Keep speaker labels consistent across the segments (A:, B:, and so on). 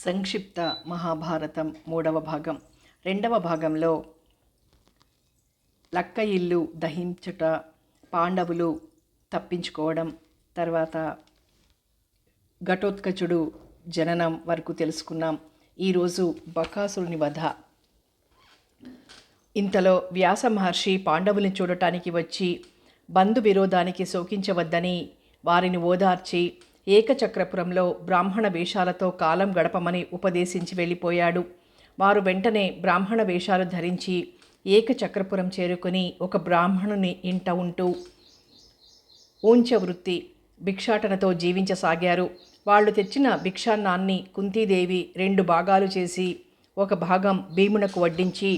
A: సంక్షిప్త మహాభారతం 3వ భాగం. 2వ భాగంలో లక్క ఇల్లు దహించుట, పాండవులు తప్పించుకోవడం, తర్వాత ఘటోత్కచుడు జననం వరకు తెలుసుకున్నాం. ఈరోజు బకాసురుని వధ. ఇంతలో వ్యాస మహర్షి పాండవుల్ని చూడటానికి వచ్చి బంధు విరోధానికి శోకించవద్దని వారిని ఓదార్చి ఏకచక్రపురంలో బ్రాహ్మణ వేషాలతో కాలం గడపమని ఉపదేశించి వెళ్ళిపోయాడు. వారు వెంటనే బ్రాహ్మణ వేషాలు ధరించి ఏకచక్రపురం చేరుకుని ఒక బ్రాహ్మణుని ఇంట ఉంటూ ఊంచవృత్తి భిక్షాటనతో జీవించసాగారు. వాళ్ళు తెచ్చిన భిక్షాన్నాన్ని కుంతీదేవి 2 భాగాలు చేసి ఒక భాగం భీమునకు వడ్డించి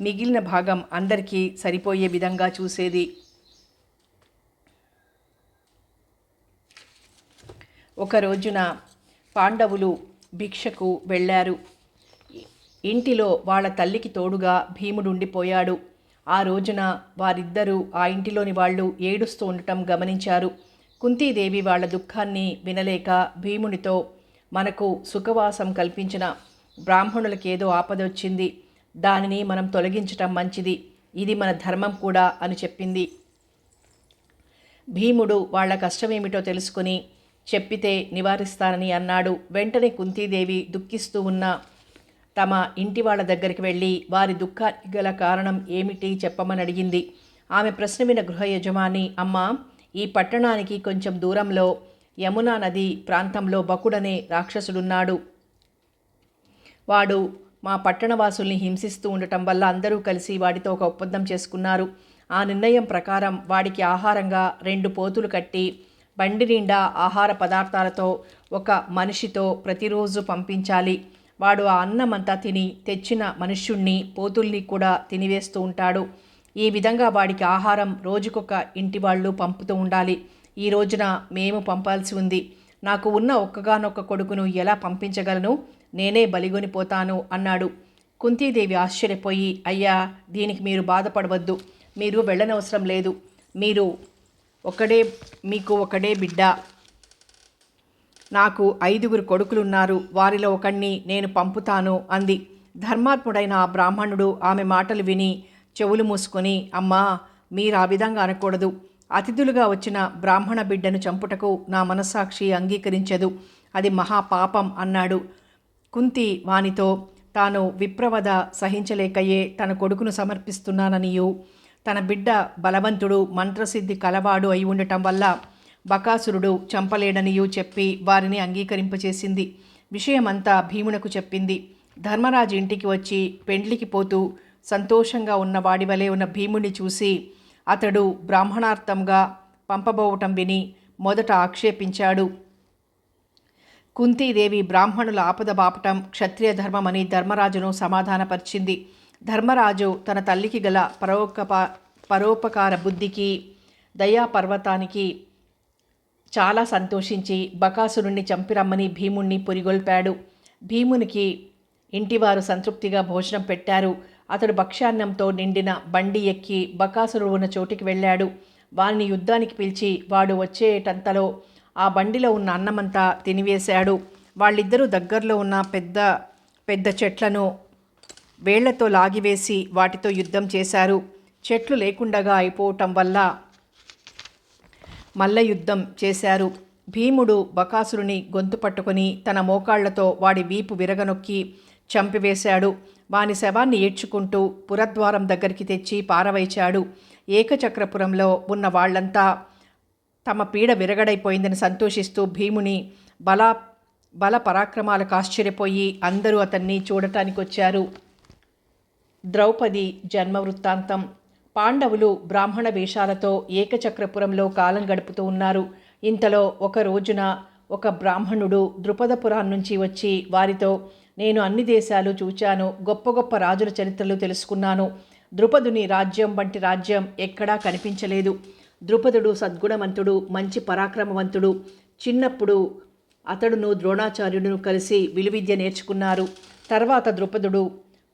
A: మిగిలిన భాగం అందరికీ సరిపోయే విధంగా చూసేది. ఒక రోజున పాండవులు భిక్షకు వెళ్ళారు. ఇంటిలో వాళ్ళ తల్లికి తోడుగా భీముడు ఉండిపోయాడు. ఆ రోజున వారిద్దరూ ఆ ఇంటిలోని వాళ్ళు ఏడుస్తూ ఉండటం గమనించారు. కుంతీదేవి వాళ్ళ దుఃఖాన్ని వినలేక భీమునితో, మనకు సుఖవాసం కల్పించిన బ్రాహ్మణులకేదో ఆపదొచ్చింది, దానిని మనం తొలగించటం మంచిది, ఇది మన ధర్మం కూడా అని చెప్పింది. భీముడు వాళ్ళ కష్టమేమిటో తెలుసుకుని చెప్పితే నివారిస్తానని అన్నాడు. వెంటనే కుంతీదేవి దుఃఖిస్తూ ఉన్న తమ ఇంటి వాళ్ళ దగ్గరికి వెళ్ళి వారి దుఃఖానికి గల కారణం ఏమిటి చెప్పమని అడిగింది. ఆమె ప్రశ్న విన గృహ యజమాని, అమ్మా, ఈ పట్టణానికి కొంచెం దూరంలో యమునా నది ప్రాంతంలో బకుడనే రాక్షసుడున్నాడు. వాడు మా పట్టణవాసుల్ని హింసిస్తూ ఉండటం వల్ల అందరూ కలిసి వాడితో ఒక ఒప్పందం చేసుకున్నారు. ఆ నిర్ణయం ప్రకారం వాడికి ఆహారంగా 2 పోతులు కట్టి బండి నిండా ఆహార పదార్థాలతో ఒక మనిషితో ప్రతిరోజు పంపించాలి. వాడు ఆ అన్నమంతా తిని తెచ్చిన మనుష్యుణ్ణి, పోతుల్ని కూడా తినివేస్తూ ఉంటాడు. ఈ విధంగా వాడికి ఆహారం రోజుకొక ఇంటి వాళ్ళు పంపుతూ ఉండాలి. ఈ రోజున మేము పంపాల్సి ఉంది. నాకు ఉన్న ఒక్కగానొక్క కొడుకును ఎలా పంపించగలను? నేనే బలిగొనిపోతాను అన్నాడు. కుంతీదేవి ఆశ్చర్యపోయి, అయ్యా, దీనికి మీరు బాధపడవద్దు, మీరు వెళ్ళనవసరం లేదు. మీకు ఒకడే బిడ్డ, నాకు 5 కొడుకులున్నారు, వారిలో ఒకణ్ణి నేను పంపుతాను అంది. ధర్మాత్ముడైన ఆ బ్రాహ్మణుడు ఆమె మాటలు విని చెవులు మూసుకొని, అమ్మా, మీరు ఆ విధంగా అనకూడదు. అతిథులుగా వచ్చిన బ్రాహ్మణ బిడ్డను చంపుటకు నా మనస్సాక్షి అంగీకరించదు, అది మహాపాపం అన్నాడు. కుంతి వానితో తాను విప్రవద సహించలేకయే తన కొడుకును సమర్పిస్తున్నాననియు, తన బిడ్డ బలవంతుడు, మంత్రసిద్ధి కలవాడు అయి ఉండటం వల్ల బకాసురుడు చంపలేడనియూ చెప్పి వారిని అంగీకరింపచేసింది. విషయమంతా భీమునకు చెప్పింది. ధర్మరాజు ఇంటికి వచ్చి పెండ్లికి పోతూ సంతోషంగా ఉన్న వాడి వలె ఉన్న భీముని చూసి అతడు బ్రాహ్మణార్థంగా పంపబోవటం విని మొదట ఆక్షేపించాడు. కుంతీదేవి బ్రాహ్మణుల ఆపద బాపటం క్షత్రియ ధర్మమని ధర్మరాజును సమాధానపరిచింది. ధర్మరాజు తన తల్లికి గల పరోపకార బుద్ధికి, దయాపర్వతానికి చాలా సంతోషించి బకాసురుణ్ణి చంపిరమ్మని భీముణ్ణి పురిగొల్పాడు. భీమునికి ఇంటివారు సంతృప్తిగా భోజనం పెట్టారు. అతడు భక్ష్యాన్నంతో నిండిన బండి ఎక్కి బకాసురుడు ఉన్న చోటికి వెళ్ళాడు. వారిని యుద్ధానికి పిలిచి వాడు వచ్చేటంతలో ఆ బండిలో ఉన్న అన్నమంతా తినివేశాడు. వాళ్ళిద్దరూ దగ్గరలో ఉన్న పెద్ద పెద్ద చెట్లను వేళ్లతో లాగివేసి వాటితో యుద్ధం చేశారు. చెట్లు లేకుండగా అయిపోవటం వల్ల మల్ల యుద్ధం చేశారు. భీముడు బకాసురుని గొంతు పట్టుకొని తన మోకాళ్లతో వాడి వీపు విరగనొక్కి చంపివేశాడు. వాని శవాన్ని ఏడ్చుకుంటూ పురద్వారం దగ్గరికి తెచ్చి పారవైచాడు. ఏకచక్రపురంలో ఉన్న వాళ్లంతా తమ పీడ విరగడైపోయిందని సంతోషిస్తూ భీముని బల పరాక్రమాలకు ఆశ్చర్యపోయి అందరూ అతన్ని చూడటానికి వచ్చారు. ద్రౌపది జన్మ వృత్తాంతం. పాండవులు బ్రాహ్మణ వేషాలతో ఏకచక్రపురంలో కాలం గడుపుతూ ఉన్నారు. ఇంతలో ఒక రోజున ఒక బ్రాహ్మణుడు ద్రుపదపురం నుంచి వచ్చి వారితో, నేను అన్ని దేశాలు చూచాను, గొప్ప గొప్ప రాజుల చరిత్రలు తెలుసుకున్నాను. ద్రుపదుని రాజ్యం వంటి రాజ్యం ఎక్కడా కనిపించలేదు. ద్రుపదుడు సద్గుణవంతుడు, మంచి పరాక్రమవంతుడు. చిన్నప్పుడు అతడును ద్రోణాచార్యుడును కలిసి విలువిద్య నేర్చుకున్నారు. తర్వాత ద్రుపదుడు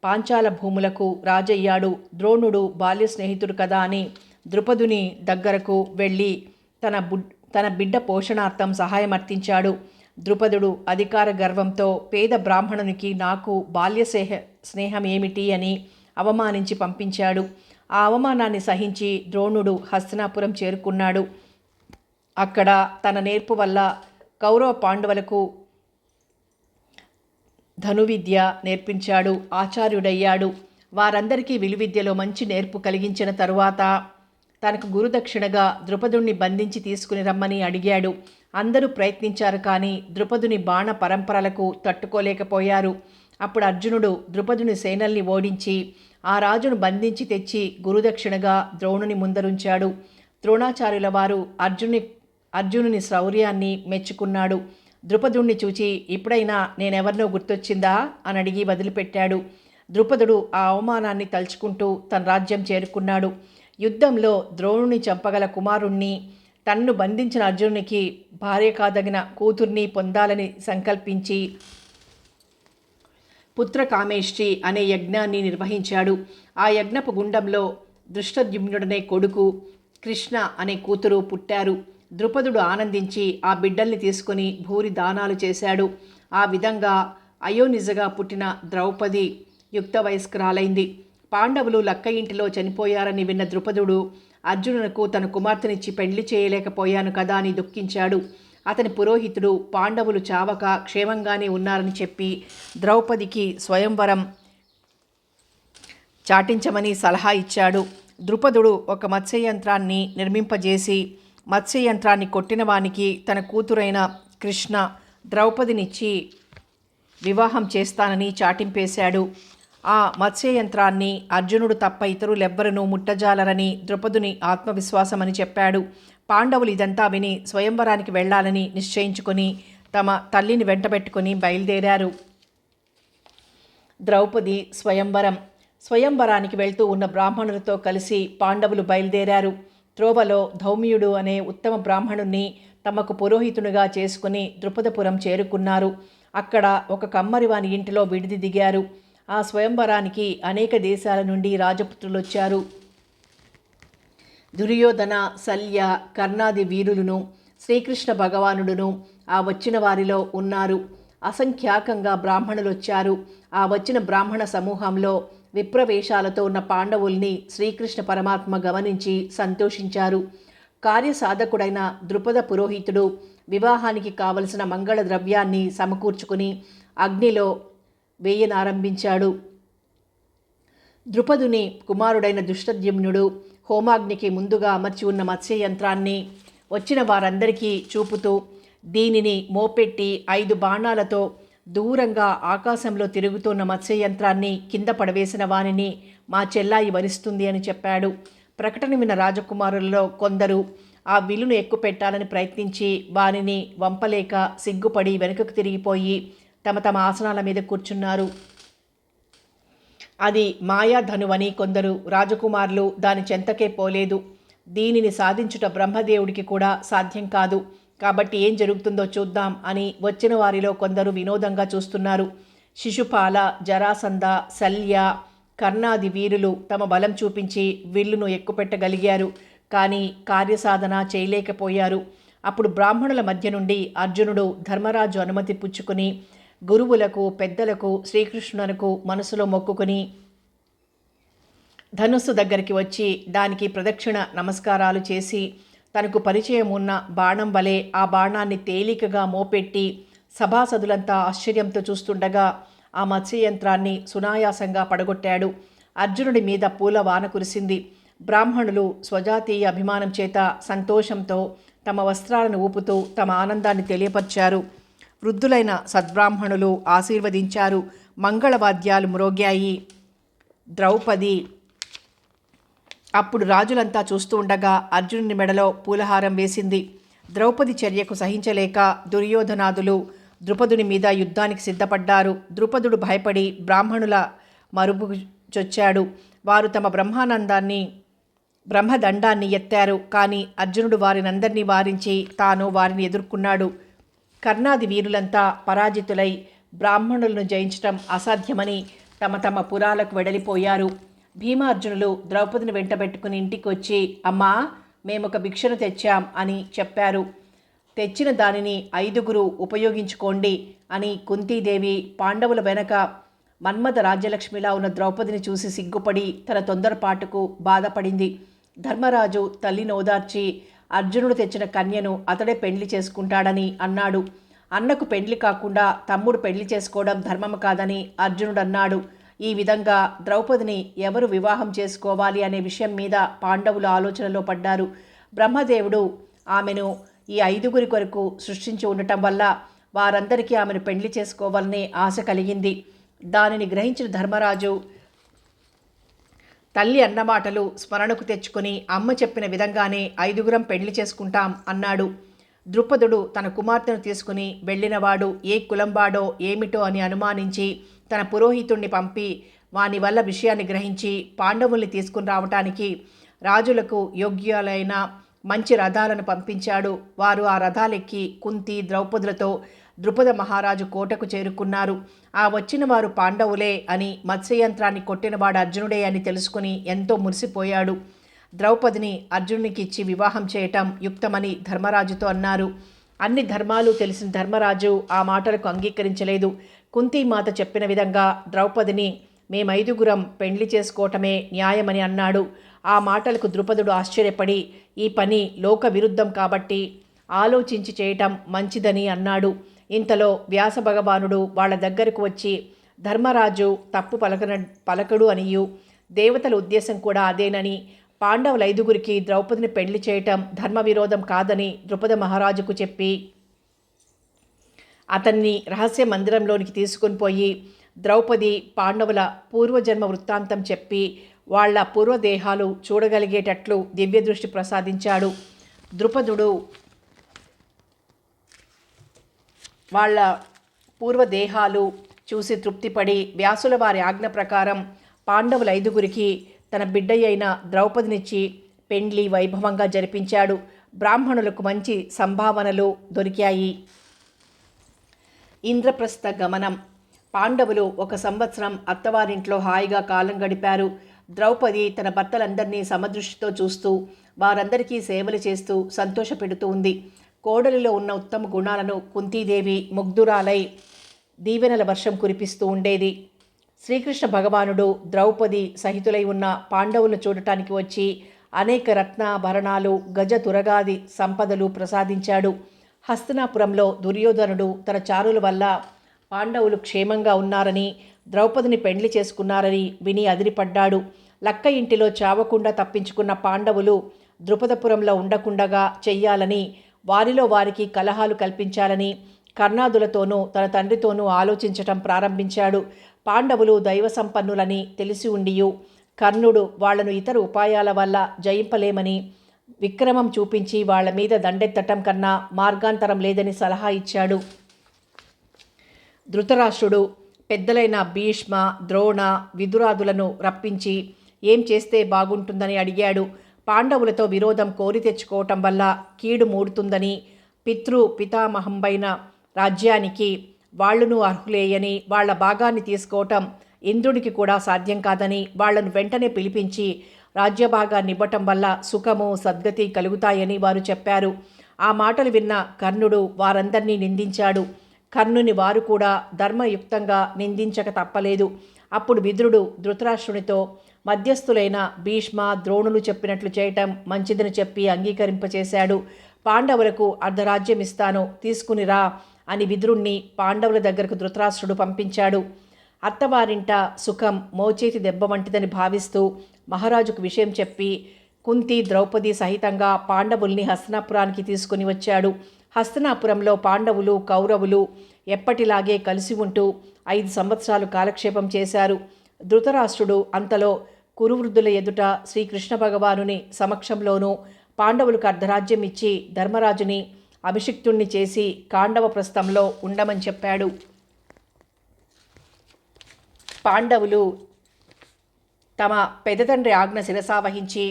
A: పాంచాల భూములకు రాజయ్యాడు. ద్రోణుడు బాల్య స్నేహితుడు కదా అని ద్రుపదుని దగ్గరకు వెళ్ళి తన బిడ్డ పోషణార్థం సహాయమర్థించాడు. ద్రుపదుడు అధికార గర్వంతో పేద బ్రాహ్మణునికి నాకు బాల్య స్నేహం ఏమిటి అని అవమానించి పంపించాడు. ఆ అవమానాన్ని సహించి ద్రోణుడు హస్తినాపురం చేరుకున్నాడు. అక్కడ తన నేర్పు వల్ల కౌరవ పాండవులకు ధనువిద్య నేర్పించాడు, ఆచార్యుడయ్యాడు. వారందరికీ విలువిద్యలో మంచి నేర్పు కలిగించిన తరువాత తనకు గురుదక్షిణగా ద్రుపదుణ్ణి బంధించి తీసుకుని రమ్మని అడిగాడు. అందరూ ప్రయత్నించారు, కానీ ద్రుపదుని బాణ పరంపరలకు తట్టుకోలేకపోయారు. అప్పుడు అర్జునుడు ద్రుపదుని సేనల్ని ఓడించి ఆ రాజును బంధించి తెచ్చి గురుదక్షిణగా ద్రోణుని ముందరుంచాడు. ద్రోణాచార్యుల వారు అర్జునుని శౌర్యాన్ని మెచ్చుకున్నాడు. ద్రుపదుణ్ణి చూచి ఇప్పుడైనా నేనెవరినో గుర్తొచ్చిందా అని అడిగి వదిలిపెట్టాడు. ద్రుపదుడు ఆ అవమానాన్ని తలుచుకుంటూ తన రాజ్యం చేరుకున్నాడు. యుద్ధంలో ద్రోణుని చంపగల కుమారుణ్ణి, తన్ను బంధించిన అర్జునునికి భార్య కాదగిన కూతుర్ని పొందాలని సంకల్పించి పుత్రకామేష్టి అనే యజ్ఞాన్ని నిర్వహించాడు. ఆ యజ్ఞపు గుండంలో దృష్టద్యుమ్నుడనే కొడుకు, కృష్ణ అనే కూతురు పుట్టారు. ద్రుపదుడు ఆనందించి ఆ బిడ్డల్ని తీసుకుని భూరి దానాలు చేశాడు. ఆ విధంగా అయోనిజగా పుట్టిన ద్రౌపది యుక్త వయస్కురాలైంది. పాండవులు లక్క ఇంటిలో చనిపోయారని విన్న ద్రుపదుడు అర్జునునకు తన కుమార్తెనిచ్చి పెళ్లి చేయలేకపోయాను కదా అని దుఃఖించాడు. అతని పురోహితుడు పాండవులు చావక క్షేమంగానే ఉన్నారని చెప్పి ద్రౌపదికి స్వయంవరం చాటించమని సలహా ఇచ్చాడు. ద్రుపదుడు ఒక మత్స్యయంత్రాన్ని నిర్మింపజేసి మత్స్యయంత్రాన్ని కొట్టిన వానికి తన కూతురైన కృష్ణ ద్రౌపదినిచ్చి వివాహం చేస్తానని చాటింపేశాడు. ఆ మత్స్యయంత్రాన్ని అర్జునుడు తప్ప ఇతరులెవ్వరూ ముట్టజాలరని ద్రుపదుని ఆత్మవిశ్వాసమని చెప్పాడు. పాండవులు ఇదంతా విని స్వయంవరానికి వెళ్లాలని నిశ్చయించుకొని తమ తల్లిని వెంటబెట్టుకుని బయలుదేరారు. ద్రౌపది స్వయంవరానికి వెళ్తూ ఉన్న బ్రాహ్మణులతో కలిసి పాండవులు బయలుదేరారు. త్రోవలో ధౌమ్యుడు అనే ఉత్తమ బ్రాహ్మణుణ్ణి తమకు పురోహితునిగా చేసుకుని ద్రుపదపురం చేరుకున్నారు. అక్కడ ఒక కమ్మరివాని ఇంటిలో విడిది దిగారు. ఆ స్వయంవరానికి అనేక దేశాల నుండి రాజపుత్రులొచ్చారు. దుర్యోధన, శల్య, కర్ణాది వీరులను, శ్రీకృష్ణ భగవానుడును ఆ వచ్చిన వారిలో ఉన్నారు. అసంఖ్యాకంగా బ్రాహ్మణులొచ్చారు. ఆ వచ్చిన బ్రాహ్మణ సమూహంలో విప్రవేశాలతో ఉన్న పాండవుల్ని శ్రీకృష్ణ పరమాత్మ గమనించి సంతోషించారు. కార్యసాధకుడైన ద్రుపద పురోహితుడు వివాహానికి కావలసిన మంగళ ద్రవ్యాన్ని సమకూర్చుకుని అగ్నిలో వేయనారంభించాడు. ద్రుపదుని కుమారుడైన దుష్టద్యుమ్నుడు హోమాగ్నికి ముందుగా అమర్చి ఉన్న మత్స్యయంత్రాన్ని వచ్చిన వారందరికీ చూపుతూ, దీనిని మోపెట్టి 5 బాణాలతో దూరంగా ఆకాశంలో తిరుగుతున్న మత్స్యయంత్రాన్ని కింద పడవేసిన వానిని మా చెల్లాయి వరిస్తుంది అని చెప్పాడు. ప్రకటన విన్న రాజకుమారులలో కొందరు ఆ విల్లును ఎక్కుపెట్టాలని ప్రయత్నించి వానిని వంపలేక సిగ్గుపడి వెనుకకు తిరిగిపోయి తమ తమ ఆసనాల మీద కూర్చున్నారు. అది మాయాధనువని కొందరు రాజకుమారులు దాని చెంతకే పోలేదు. దీనిని సాధించుట బ్రహ్మదేవుడికి కూడా సాధ్యం కాదు, కాబట్టి ఏం జరుగుతుందో చూద్దాం అని వచ్చిన వారిలో కొందరు వినోదంగా చూస్తున్నారు. శిశుపాల, జరాసంధ, శల్య, కర్ణాది వీరులు తమ బలం చూపించి విల్లును ఎక్కుపెట్టగలిగారు, కానీ కార్యసాధన చేయలేకపోయారు. అప్పుడు బ్రాహ్మణుల మధ్య నుండి అర్జునుడు ధర్మరాజు అనుమతి పుచ్చుకుని గురువులకు, పెద్దలకు, శ్రీకృష్ణునకు మనసులో మొక్కుకుని ధనుస్సు దగ్గరికి వచ్చి దానికి ప్రదక్షిణ నమస్కారాలు చేసి తనకు పరిచయం ఉన్న బాణం వలె ఆ బాణాన్ని తేలికగా మోపెట్టి సభాసదులంతా ఆశ్చర్యంతో చూస్తుండగా ఆ మత్స్యయంత్రాన్ని సునాయాసంగా పడగొట్టాడు. అర్జునుడి మీద పూల వాన కురిసింది. బ్రాహ్మణులు స్వజాతీయ అభిమానం చేత సంతోషంతో తమ వస్త్రాలను ఊపుతూ తమ ఆనందాన్ని తెలియపరిచారు. వృద్ధులైన సద్బ్రాహ్మణులు ఆశీర్వదించారు. మంగళవాద్యాలు మ్రోగాయి. ద్రౌపది అప్పుడు రాజులంతా చూస్తూ ఉండగా అర్జునుని మెడలో పూలహారం వేసింది. ద్రౌపది చర్యకు సహించలేక దుర్యోధనాదులు ద్రుపదుని మీద యుద్ధానికి సిద్ధపడ్డారు. ద్రుపదుడు భయపడి బ్రాహ్మణుల మరుపు చొచ్చాడు. వారు తమ బ్రహ్మదండాన్ని ఎత్తారు, కానీ అర్జునుడు వారినందరినీ వారించి తాను వారిని ఎదుర్కొన్నాడు. కర్ణాది వీరులంతా పరాజితులై బ్రాహ్మణులను జయించటం అసాధ్యమని తమ తమ పురాలకు వెడలిపోయారు. భీమార్జునులు ద్రౌపదిని వెంటబెట్టుకుని ఇంటికి వచ్చి, అమ్మా, మేమొక భిక్షను తెచ్చాం అని చెప్పారు. తెచ్చిన దానిని 5గురు ఉపయోగించుకోండి అని కుంతీదేవి పాండవుల వెనక మన్మథ రాజ్యలక్ష్మిలా ఉన్న ద్రౌపదిని చూసి సిగ్గుపడి తన తొందరపాటుకు బాధపడింది. ధర్మరాజు తల్లిని ఓదార్చి అర్జునుడు తెచ్చిన కన్యను అతడే పెళ్లి చేసుకుంటాడని అన్నాడు. అన్నకు పెళ్లి కాకుండా తమ్ముడు పెళ్లి చేసుకోవడం ధర్మం కాదని అర్జునుడు అన్నాడు. ఈ విధంగా ద్రౌపదిని ఎవరు వివాహం చేసుకోవాలి అనే విషయం మీద పాండవులు ఆలోచనలో పడ్డారు. బ్రహ్మదేవుడు ఆమెను ఈ 5గురి కొరకు సృష్టించి ఉండటం వల్ల వారందరికీ ఆమెను పెళ్లి చేసుకోవాలనే ఆశ కలిగింది. దానిని గ్రహించిన ధర్మరాజు తల్లి అన్నమాటలు స్మరణకు తెచ్చుకొని అమ్మ చెప్పిన విధంగానే 5గురం పెళ్లి చేసుకుంటాం అన్నాడు. ద్రుపదుడు తన కుమార్తెను తీసుకుని వెళ్ళినవాడు ఏ కులంవాడో ఏమిటో అని అనుమానించి తన పురోహితుణ్ణి పంపి వాని వల్ల విషయాన్ని గ్రహించి పాండవుల్ని తీసుకుని రావటానికి రాజులకు యోగ్యులైన మంచి రథాలను పంపించాడు. వారు ఆ రథాలెక్కి కుంతి ద్రౌపదులతో ద్రుపద మహారాజు కోటకు చేరుకున్నారు. ఆ వచ్చిన వారు పాండవులే అని మత్స్యయంత్రాన్ని కొట్టినవాడు అర్జునుడే అని తెలుసుకుని ఎంతో మురిసిపోయాడు. ద్రౌపదిని అర్జునునికి ఇచ్చి వివాహం చేయటం యుక్తమని ధర్మరాజుతో అన్నారు. అన్ని ధర్మాలు తెలిసిన ధర్మరాజు ఆ మాటలకు అంగీకరించలేదు. కుంతీమాత చెప్పిన విధంగా ద్రౌపదిని మేము 5గురం పెళ్లి చేసుకోవటమే న్యాయమని అన్నాడు. ఆ మాటలకు ద్రుపదుడు ఆశ్చర్యపడి ఈ పని లోక విరుద్ధం కాబట్టి ఆలోచించి చేయటం మంచిదని అన్నాడు. ఇంతలో వ్యాస భగవానుడు వాళ్ళ దగ్గరకు వచ్చి ధర్మరాజు తప్పు పలకడు అనియు దేవతల ఉద్దేశం కూడా అదేనని పాండవుల 5గురికి ద్రౌపదిని పెళ్లి చేయటం ధర్మ విరోధం కాదని ద్రుపద మహారాజుకు చెప్పి అతన్ని రహస్య మందిరంలోనికి తీసుకుని పోయి ద్రౌపది పాండవుల పూర్వజన్మ వృత్తాంతం చెప్పి వాళ్ల పూర్వదేహాలు చూడగలిగేటట్లు దివ్యదృష్టి ప్రసాదించాడు. ద్రుపదుడు వాళ్ళ పూర్వదేహాలు చూసి తృప్తిపడి వ్యాసుల వారి ఆజ్ఞ ప్రకారం పాండవుల 5గురికి తన బిడ్డయైన ద్రౌపదినిచ్చి పెండ్లి వైభవంగా జరిపించాడు. బ్రాహ్మణులకు మంచి సంభావనలు దొరికాయి. ఇంద్రప్రస్థ గమనం. పాండవులు 1 సంవత్సరం అత్తవారింట్లో హాయిగా కాలం గడిపారు. ద్రౌపది తన భర్తలందరినీ సమదృష్టితో చూస్తూ వారందరికీ సేవలు చేస్తూ సంతోషపెడుతూ ఉంది. కోడలిలో ఉన్న ఉత్తమ గుణాలను కుంతీదేవి ముగ్ధురాలై దీవెనల వర్షం కురిపిస్తూ ఉండేది. శ్రీకృష్ణ భగవానుడు ద్రౌపది సహితులై ఉన్న పాండవులను చూడటానికి వచ్చి అనేక రత్నాభరణాలు గజ తురగాది సంపదలు ప్రసాదించాడు. హస్తినాపురంలో దుర్యోధనుడు తన చారుల వల్ల పాండవులు క్షేమంగా ఉన్నారని ద్రౌపదిని పెండ్లి చేసుకున్నారని విని అదిరిపడ్డాడు. లక్క ఇంటిలో చావకుండా తప్పించుకున్న పాండవులు ద్రుపదపురంలో ఉండకుండగా చెయ్యాలని వారిలో వారికి కలహాలు కల్పించాలని కర్ణాదులతోనూ తన తండ్రితోనూ ఆలోచించటం ప్రారంభించాడు. పాండవులు దైవ సంపన్నులని తెలిసి ఉండియు కర్ణుడు వాళ్లను ఇతర ఉపాయాల వల్ల జయింపలేమని విక్రమం చూపించి వాళ్ల మీద దండెత్తటం కన్నా మార్గాంతరం లేదని సలహా ఇచ్చాడు. ధృతరాష్ట్రుడు పెద్దలైన భీష్మ ద్రోణ విదురాదులను రప్పించి ఏం చేస్తే బాగుంటుందని అడిగాడు. పాండవులతో విరోధం కోరి తెచ్చుకోవటం వల్ల కీడు మూడుతుందని పితామహంపైన రాజ్యానికి వాళ్లను అర్హులేయని వాళ్ల భాగాన్ని తీసుకోవటం ఇంద్రుడికి కూడా సాధ్యం కాదని వాళ్లను వెంటనే పిలిపించి రాజ్యభాగాన్ని ఇవ్వటం వల్ల సుఖము సద్గతి కలుగుతాయని వారు చెప్పారు. ఆ మాటలు విన్న కర్ణుడు వారందరినీ నిందించాడు. కర్ణుని వారు కూడా ధర్మయుక్తంగా నిందించక తప్పలేదు. అప్పుడు విదురుడు ధృతరాష్ట్రునితో మధ్యస్థులైన భీష్మ ద్రోణులు చెప్పినట్లు చేయటం మంచిదని చెప్పి అంగీకరింపచేశాడు. పాండవులకు అర్ధరాజ్యం ఇస్తాను, తీసుకునిరా అని విదురుణ్ణి పాండవుల దగ్గరకు ధృతరాష్ట్రుడు పంపించాడు. అత్తవారింట సుఖం మోచేతి దెబ్బ వంటిదని భావిస్తూ మహారాజుకు విషయం చెప్పి కుంతి ద్రౌపది సహితంగా పాండవుల్ని హస్తినాపురానికి తీసుకుని వచ్చాడు. హస్తినాపురంలో పాండవులు కౌరవులు ఎప్పటిలాగే కలిసి ఉంటూ 5 సంవత్సరాలు కాలక్షేపం చేశారు. ధృతరాష్ట్రుడు అంతలో కురువృద్ధుల ఎదుట శ్రీకృష్ణ భగవానుని సమక్షంలోనూ పాండవులకు అర్ధరాజ్యం ఇచ్చి ధర్మరాజుని అభిషిక్తుణ్ణి చేసి కాండవ ప్రస్థంలో ఉండమని చెప్పాడు. పాండవులు తమ పెద్దతండ్రి ఆజ్ఞ శిరసావహించి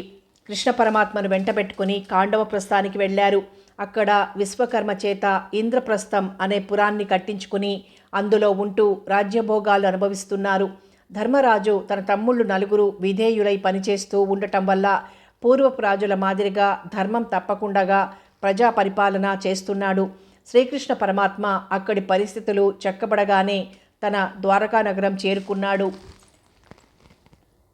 A: కృష్ణ పరమాత్మను వెంటబెట్టుకుని కాండవ ప్రస్థానికి వెళ్ళారు. అక్కడ విశ్వకర్మ చేత ఇంద్రప్రస్థం అనే పురాన్ని కట్టించుకుని అందులో ఉంటూ రాజ్యభోగాలు అనుభవిస్తున్నారు. ధర్మరాజు తన తమ్ముళ్ళు 4 విధేయులై పనిచేస్తూ ఉండటం వల్ల పూర్వపు రాజుల మాదిరిగా ధర్మం తప్పకుండగా ప్రజా పరిపాలన చేస్తున్నాడు. శ్రీకృష్ణ పరమాత్మ అక్కడి పరిస్థితులు చక్కబడగానే తన ద్వారకా నగరం చేరుకున్నాడు.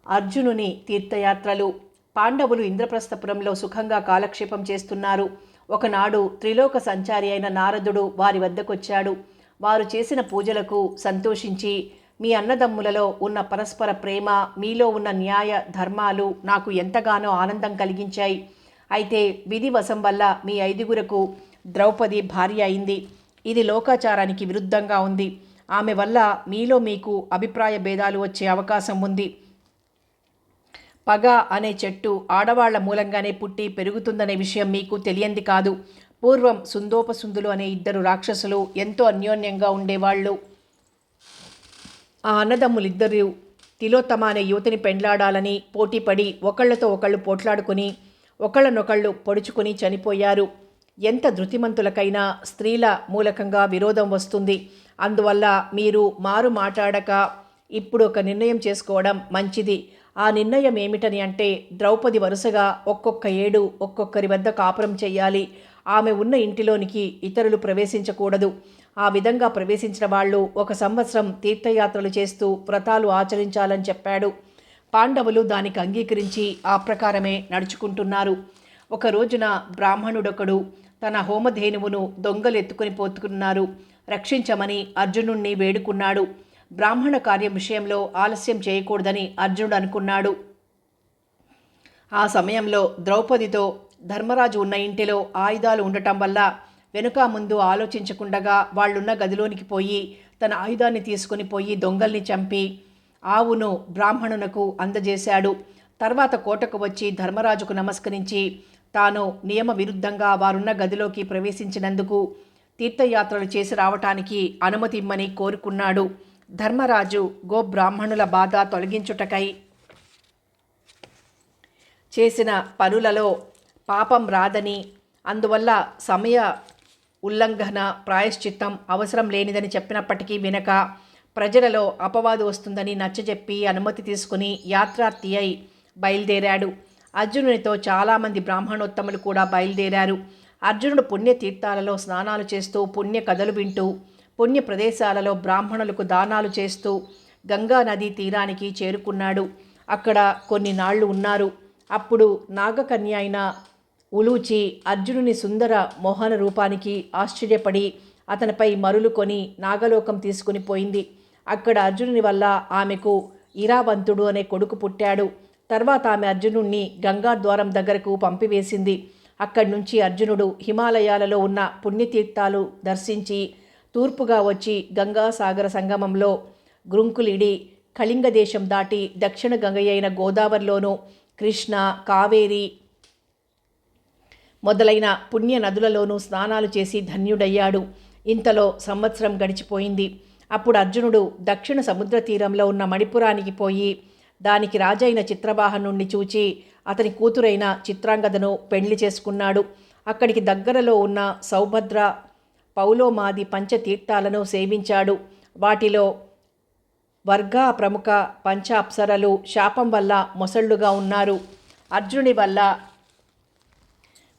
A: అర్జునుని తీర్థయాత్రలు. పాండవులు ఇంద్రప్రస్థపురంలో సుఖంగా కాలక్షేపం చేస్తున్నారు. ఒకనాడు త్రిలోక సంచారి అయిన నారదుడు వారి వద్దకొచ్చాడు. వారు చేసిన పూజలకు సంతోషించి, మీ అన్నదమ్ములలో ఉన్న పరస్పర ప్రేమ, మీలో ఉన్న న్యాయ ధర్మాలు నాకు ఎంతగానో ఆనందం కలిగించాయి. అయితే విధివశం వల్ల మీ 5గురకు ద్రౌపది భార్య అయింది. ఇది లోకాచారానికి విరుద్ధంగా ఉంది. ఆమె వల్ల మీలో మీకు అభిప్రాయ భేదాలు వచ్చే అవకాశం ఉంది. పగ అనే చెట్టు ఆడవాళ్ల మూలంగానే పుట్టి పెరుగుతుందనే విషయం మీకు తెలియంది కాదు. పూర్వం సుందోపసుందులు అనే 2 రాక్షసులు ఎంతో అన్యోన్యంగా ఉండేవాళ్ళు. ఆ అన్నదమ్ములిద్దరూ తిలోత్తమ అనే యువతిని పెండ్లాడాలని పోటీపడి ఒకళ్లతో ఒకళ్ళు పోట్లాడుకుని ఒకళ్ళనొకళ్ళు పొడుచుకుని చనిపోయారు. ఎంత ధృతిమంతులకైనా స్త్రీల మూలకంగా విరోధం వస్తుంది. అందువల్ల మీరు మారు మాట్లాడక ఇప్పుడు ఒక నిర్ణయం చేసుకోవడం మంచిది. ఆ నిర్ణయం ఏమిటని అంటే, ద్రౌపది వరుసగా ఒక్కొక్క ఏడు ఒక్కొక్కరి వద్ద కాపురం చెయ్యాలి. ఆమె ఉన్న ఇంటిలోనికి ఇతరులు ప్రవేశించకూడదు. ఆ విధంగా ప్రవేశించిన వాళ్ళు 1 సంవత్సరం తీర్థయాత్రలు చేస్తూ వ్రతాలు ఆచరించాలని చెప్పాడు. పాండవులు దానికి అంగీకరించి ఆ ప్రకారమే నడుచుకుంటున్నారు. ఒక రోజున బ్రాహ్మణుడొకడు తన హోమధేనువును దొంగలు ఎత్తుకుని పోతున్నారు. రక్షించమని అర్జునుణ్ణి వేడుకున్నాడు. బ్రాహ్మణ కార్యం విషయంలో ఆలస్యం చేయకూడదని అర్జునుడు అనుకున్నాడు. ఆ సమయంలో ద్రౌపదితో ధర్మరాజు ఉన్న ఇంటిలో ఆయుధాలు ఉండటం వల్ల వెనుక ముందు ఆలోచించకుండగా వాళ్ళున్న గదిలోనికి పోయి తన ఆయుధాన్ని తీసుకుని పోయి దొంగల్ని చంపి ఆవును బ్రాహ్మణునకు అందజేశాడు. తర్వాత కోటకు వచ్చి ధర్మరాజుకు నమస్కరించి తాను నియమ విరుద్ధంగా వారున్న గదిలోకి ప్రవేశించినందుకు తీర్థయాత్రలు చేసి రావటానికి అనుమతి ఇమ్మని కోరుకున్నాడు. ధర్మరాజు గోబ్రాహ్మణుల బాధ తొలగించుటకై చేసిన పనులలో పాపం రాదని, అందువల్ల సమయ ఉల్లంఘన ప్రాయశ్చిత్తం అవసరం లేనిదని చెప్పినప్పటికీ వినక ప్రజలలో అపవాదు వస్తుందని నచ్చజెప్పి అనుమతి తీసుకుని యాత్రార్థి అయి బయలుదేరాడు. అర్జునునితో చాలామంది బ్రాహ్మణోత్తములు కూడా బయలుదేరారు. అర్జునుడు పుణ్యతీర్థాలలో స్నానాలు చేస్తూ పుణ్య కథలు వింటూ పుణ్య ప్రదేశాలలో బ్రాహ్మణులకు దానాలు చేస్తూ గంగా నదీ తీరానికి చేరుకున్నాడు. అక్కడ కొన్ని నాళ్లు ఉన్నారు. అప్పుడు నాగకన్య అయిన ఉలూచి అర్జునుని సుందర మోహన రూపానికి ఆశ్చర్యపడి అతనిపై మరులు కొని నాగలోకం తీసుకుని పోయింది. అక్కడ అర్జునుని వల్ల ఆమెకు ఇరావంతుడు అనే కొడుకు పుట్టాడు. తర్వాత ఆమె అర్జునుణ్ణి గంగాద్వారం దగ్గరకు పంపివేసింది. అక్కడి నుంచి అర్జునుడు హిమాలయాలలో ఉన్న పుణ్యతీర్థాలు దర్శించి తూర్పుగా వచ్చి గంగాసాగర సంగమంలో గ్రుంకులిడి కళింగ దేశం దాటి దక్షిణ గంగ అయిన గోదావరిలోనూ కృష్ణ, కావేరి మొదలైన పుణ్య నదులలోనూ స్నానాలు చేసి ధన్యుడయ్యాడు. ఇంతలో సంవత్సరం గడిచిపోయింది. అప్పుడు అర్జునుడు దక్షిణ సముద్ర తీరంలో ఉన్న మణిపురానికి పోయి దానికి రాజైన చిత్రవాహనుణ్ణి చూచి అతని కూతురైన చిత్రాంగదను పెళ్లి చేసుకున్నాడు. అక్కడికి దగ్గరలో ఉన్న సౌభద్ర, పౌలోమాది పంచతీర్థాలను సేవించాడు. వాటిలో వర్గా ప్రముఖ పంచ అప్సరలు శాపం వల్ల మొసళ్ళుగా ఉన్నారు. అర్జునుడి వల్ల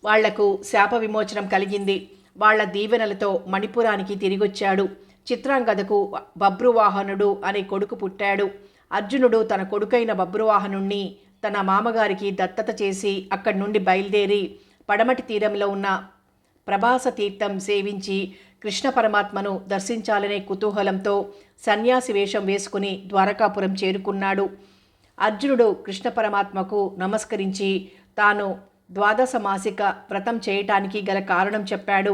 A: వాళ్లకు శాప విమోచనం కలిగింది. వాళ్ల దీవెనలతో మణిపురానికి తిరిగొచ్చాడు. చిత్రాంగదకు బభ్రువాహనుడు అనే కొడుకు పుట్టాడు. అర్జునుడు తన కొడుకైన బభ్రువాహనుణ్ణి తన మామగారికి దత్తత చేసి అక్కడి నుండి బయలుదేరి పడమటి తీరంలో ఉన్న ప్రభాస తీర్థం సేవించి కృష్ణ పరమాత్మను దర్శించాలనే కుతూహలంతో సన్యాసి వేషం వేసుకుని ద్వారకాపురం చేరుకున్నాడు. అర్జునుడు కృష్ణ పరమాత్మకు నమస్కరించి తాను 12 మాసిక వ్రతం చేయటానికి గల కారణం చెప్పాడు.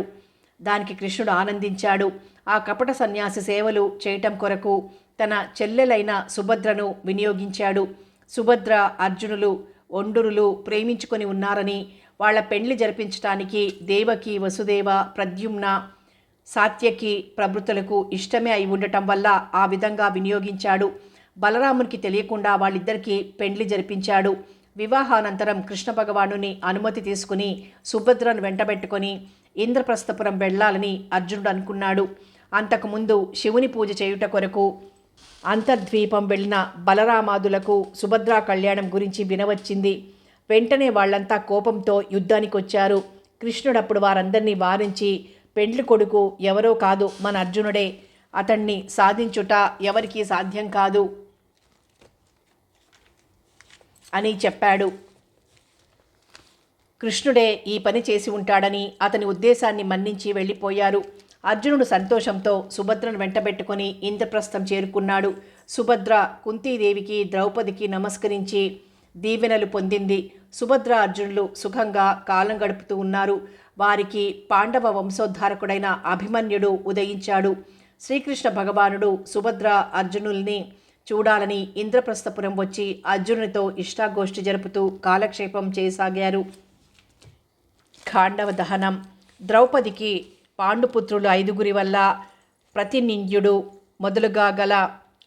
A: దానికి కృష్ణుడు ఆనందించాడు. ఆ కపట సన్యాసి సేవలు చేయటం కొరకు తన చెల్లెలైన సుభద్రను వినియోగించాడు. సుభద్ర, అర్జునులు ఒండురులు ప్రేమించుకొని ఉన్నారని, వాళ్ల పెండ్లి జరిపించటానికి దేవకి, వసుదేవ, ప్రద్యుమ్న, సాత్యకి ప్రభృతులకు ఇష్టమే అయి ఉండటం వల్ల ఆ విధంగా వినియోగించాడు. బలరామునికి తెలియకుండా వాళ్ళిద్దరికీ పెండ్లి జరిపించాడు. వివాహానంతరం కృష్ణ భగవానుని అనుమతి తీసుకుని సుభద్రను వెంటబెట్టుకొని ఇంద్రప్రస్థపురం వెళ్లాలని అర్జునుడు అనుకున్నాడు. అంతకుముందు శివుని పూజ చేయుట కొరకు అంతర్ద్వీపం వెళ్ళిన బలరామాదులకు సుభద్రా కళ్యాణం గురించి వినవచ్చింది. వెంటనే వాళ్లంతా కోపంతో యుద్ధానికి వచ్చారు. కృష్ణుడప్పుడు వారందరినీ వారించి పెండ్లి కొడుకు ఎవరో కాదు, మన అర్జునుడే, అతన్ని సాధించుట ఎవరికీ సాధ్యం కాదు అని చెప్పాడు. కృష్ణుడే ఈ పని చేసి ఉంటాడని అతని ఉద్దేశాన్ని మన్నించి వెళ్ళిపోయారు. అర్జునుడు సంతోషంతో సుభద్రను వెంటబెట్టుకుని ఇంద్రప్రస్థం చేరుకున్నాడు. సుభద్ర కుంతీదేవికి, ద్రౌపదికి నమస్కరించి దీవెనలు పొందింది. సుభద్ర అర్జునులు సుఖంగా కాలం గడుపుతూ ఉన్నారు. వారికి పాండవ వంశోద్ధారకుడైన అభిమన్యుడు ఉదయించాడు. శ్రీకృష్ణ భగవానుడు సుభద్ర అర్జునుల్ని చూడాలని ఇంద్రప్రస్థపురం వచ్చి అర్జునునితో ఇష్టాగోష్ఠి జరుపుతూ కాలక్షేపం చేయసాగారు. ఖాండవ దహనం. ద్రౌపదికి పాండుపుత్రులు 5 వల్ల ప్రతినింద్యుడు మొదలుగా గల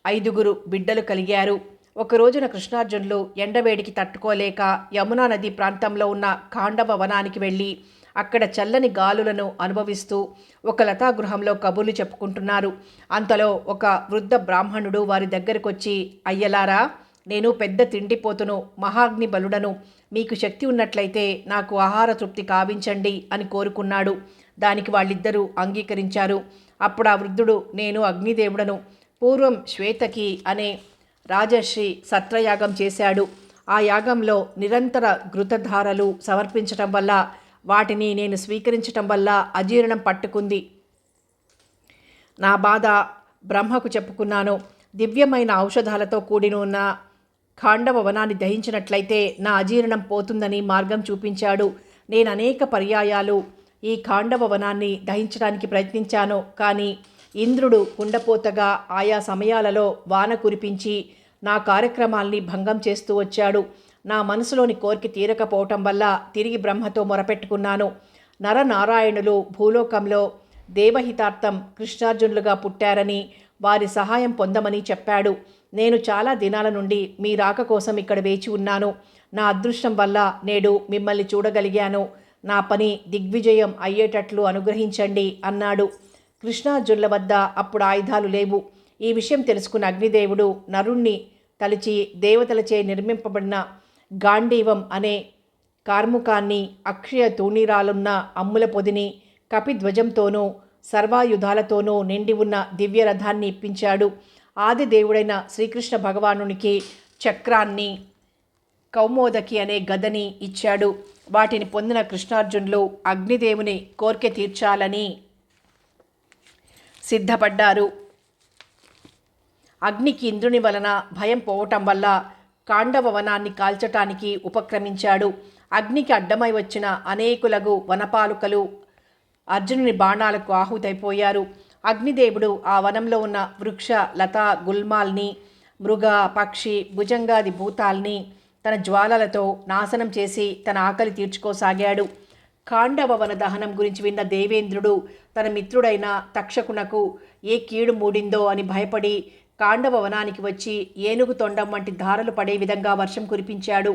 A: 5 బిడ్డలు కలిగారు. ఒక రోజున కృష్ణార్జునులు ఎండవేడికి తట్టుకోలేక యమునా నది ప్రాంతంలో ఉన్న ఖాండవ వనానికి వెళ్ళి అక్కడ చల్లని గాలులను అనుభవిస్తూ ఒక లతాగృహంలో కబుర్లు చెప్పుకుంటున్నారు. అంతలో ఒక వృద్ధ బ్రాహ్మణుడు వారి దగ్గరకొచ్చి, అయ్యలారా, నేను పెద్ద తిండిపోతును, మహాగ్ని బలుడను. మీకు శక్తి ఉన్నట్లయితే నాకు ఆహార తృప్తి కావించండి అని కోరుకున్నాడు. దానికి వాళ్ళిద్దరూ అంగీకరించారు. అప్పుడు ఆ వృద్ధుడు, నేను అగ్నిదేవుడను. పూర్వం శ్వేతకి అనే రాజర్షి సత్రయాగం చేశాడు. ఆ యాగంలో నిరంతర ఘృతధారలు సమర్పించటం వల్ల, వాటిని నేను స్వీకరించటం వల్ల అజీర్ణం పట్టుకుంది. నా బాధ బ్రహ్మకు చెప్పుకున్నాను. దివ్యమైన ఔషధాలతో కూడిన ఉన్న ఖాండవ వనాన్ని దహించినట్లయితే నా అజీర్ణం పోతుందని మార్గం చూపించాడు. నేను అనేక పర్యాయాలు ఈ ఖాండవ వనాన్ని దహించడానికి ప్రయత్నించాను. కానీ ఇంద్రుడు కుండపోతగా ఆయా సమయాలలో వాన కురిపించి నా కార్యక్రమాల్ని భంగం చేస్తూ వచ్చాడు. నా మనసులోని కోరిక తీరకపోవటం వల్ల తిరిగి బ్రహ్మతో మొరపెట్టుకున్నాను. నరనారాయణులు భూలోకంలో దేవహితార్థం కృష్ణార్జునులుగా పుట్టారని, వారి సహాయం పొందమని చెప్పాడు. నేను చాలా దినాల నుండి మీ రాక కోసం ఇక్కడ వేచి ఉన్నాను. నా అదృష్టం వల్ల నేడు మిమ్మల్ని చూడగలిగాను. నా పని దిగ్విజయం అయ్యేటట్లు అనుగ్రహించండి అన్నాడు. కృష్ణార్జునుల వద్ద అప్పుడు ఆయుధాలు లేవు. ఈ విషయం తెలుసుకున్న అగ్నిదేవుడు నరుణ్ణి తలిచి దేవతలచే నిర్మింపబడిన గాంధీవం అనే కార్ముకాన్ని, అక్షయ తూణీరాలున్న అమ్ముల పొదిని, కపిధ్వజంతోనూ సర్వాయుధాలతోనూ నిండి ఉన్న దివ్యరథాన్ని ఇప్పించాడు. ఆది దేవుడైన శ్రీకృష్ణ భగవానునికి చక్రాన్ని, కౌమోదకి అనే గదని ఇచ్చాడు. వాటిని పొందిన కృష్ణార్జునులు అగ్నిదేవుని కోరిక తీర్చాలని సిద్ధపడ్డారు. అగ్నికి ఇంద్రుని వలన భయం పోవటం వల్ల ఖాండవ వనాన్ని కాల్చటానికి ఉపక్రమించాడు. అగ్నికి అడ్డమై వచ్చిన అనేకులగు వనపాలుకలు అర్జునుని బాణాలకు ఆహుతైపోయారు. అగ్నిదేవుడు ఆ వనంలో ఉన్న వృక్ష, లతా, గుల్మాల్ని, మృగ, పక్షి, భుజంగాది భూతాల్ని తన జ్వాలలతో నాశనం చేసి తన ఆకలి తీర్చుకోసాగాడు. ఖాండవ వన దహనం గురించి విన్న దేవేంద్రుడు తన మిత్రుడైన తక్షకునకు ఏ కీడు మూడిందో అని భయపడి ఖాండవ వనానికి వచ్చి ఏనుగు తొండం వంటి ధారలు పడే విధంగా వర్షం కురిపించాడు.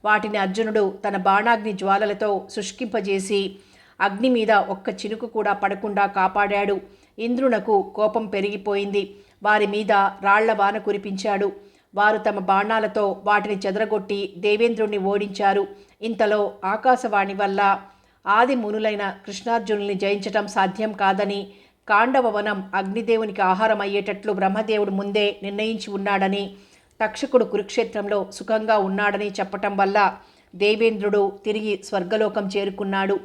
A: వాటిని అర్జునుడు తన బాణాగ్ని జ్వాలలతో శుష్కింపజేసి అగ్ని మీద ఒక్క చినుకు కూడా పడకుండా కాపాడాడు. ఇంద్రునకు కోపం పెరిగిపోయింది. వారి మీద రాళ్ల వాన కురిపించాడు. వారు తమ బాణాలతో వాటిని చెదరగొట్టి దేవేంద్రుణ్ణి ఓడించారు. ఇంతలో ఆకాశవాణి వల్ల ఆది మునులైన కృష్ణార్జునుల్ని జయించటం సాధ్యం కాదని, ఖాండవ వనం అగ్నిదేవునికి ఆహారం అయ్యేటట్లు బ్రహ్మదేవుడు ముందే నిర్ణయించి ఉన్నాడని, తక్షకుడు కురుక్షేత్రంలో సుఖంగా ఉన్నాడని చెప్పటం వల్ల దేవేంద్రుడు తిరిగి స్వర్గలోకం చేరుకున్నాడు.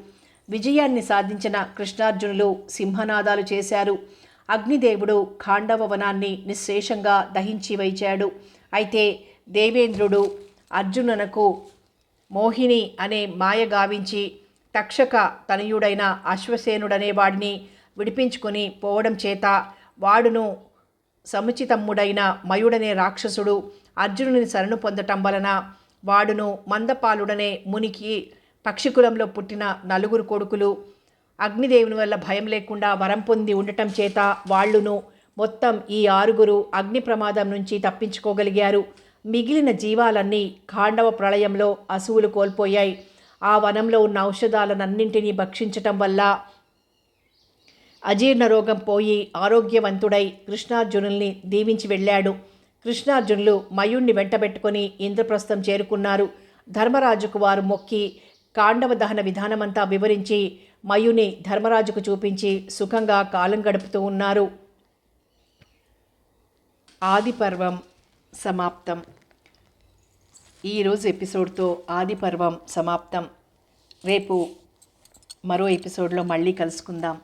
A: విజయాన్ని సాధించిన కృష్ణార్జునులు సింహనాదాలు చేశారు. అగ్నిదేవుడు ఖాండవ వనాన్ని నిశ్శేషంగా దహించి వైచాడు. అయితే దేవేంద్రుడు అర్జునునకు మోహిని అనే మాయ గావించి తక్షక తనయుడైన అశ్వసేనుడనే వాడిని విడిపించుకొని పోవడం చేత వాడును సముచితమ్ముడైన మయుడనే రాక్షసుడు అర్జునుని శరణు పొందటం వలన వాడును మందపాలుడనే మునికి పక్షికులంలో పుట్టిన 4 కొడుకులు అగ్నిదేవుని వల్ల భయం లేకుండా వరం పొంది ఉండటం చేత వాళ్ళును మొత్తం ఈ 6 అగ్ని ప్రమాదం నుంచి తప్పించుకోగలిగారు. మిగిలిన జీవాలన్నీ ఖాండవ ప్రళయంలో అసువులు కోల్పోయాయి. ఆ వనంలో ఉన్న ఔషధాలనన్నింటినీ భక్షించటం వల్ల అజీర్ణ రోగం పోయి ఆరోగ్యవంతుడై కృష్ణార్జునుల్ని దీవించి వెళ్ళాడు. కృష్ణార్జునులు మయుణ్ణి వెంటబెట్టుకొని ఇంద్రప్రస్థం చేరుకున్నారు. ధర్మరాజుకు వారు మొక్కి కాండవ దహన విధానమంతా వివరించి మయుని ధర్మరాజుకు చూపించి సుఖంగా కాలం గడుపుతూ ఉన్నారు. ఆది పర్వం సమాప్తం. ఈరోజు ఎపిసోడ్తో ఆది పర్వం సమాప్తం. రేపు మరో ఎపిసోడ్లో మళ్ళీ కలుసుకుందాం.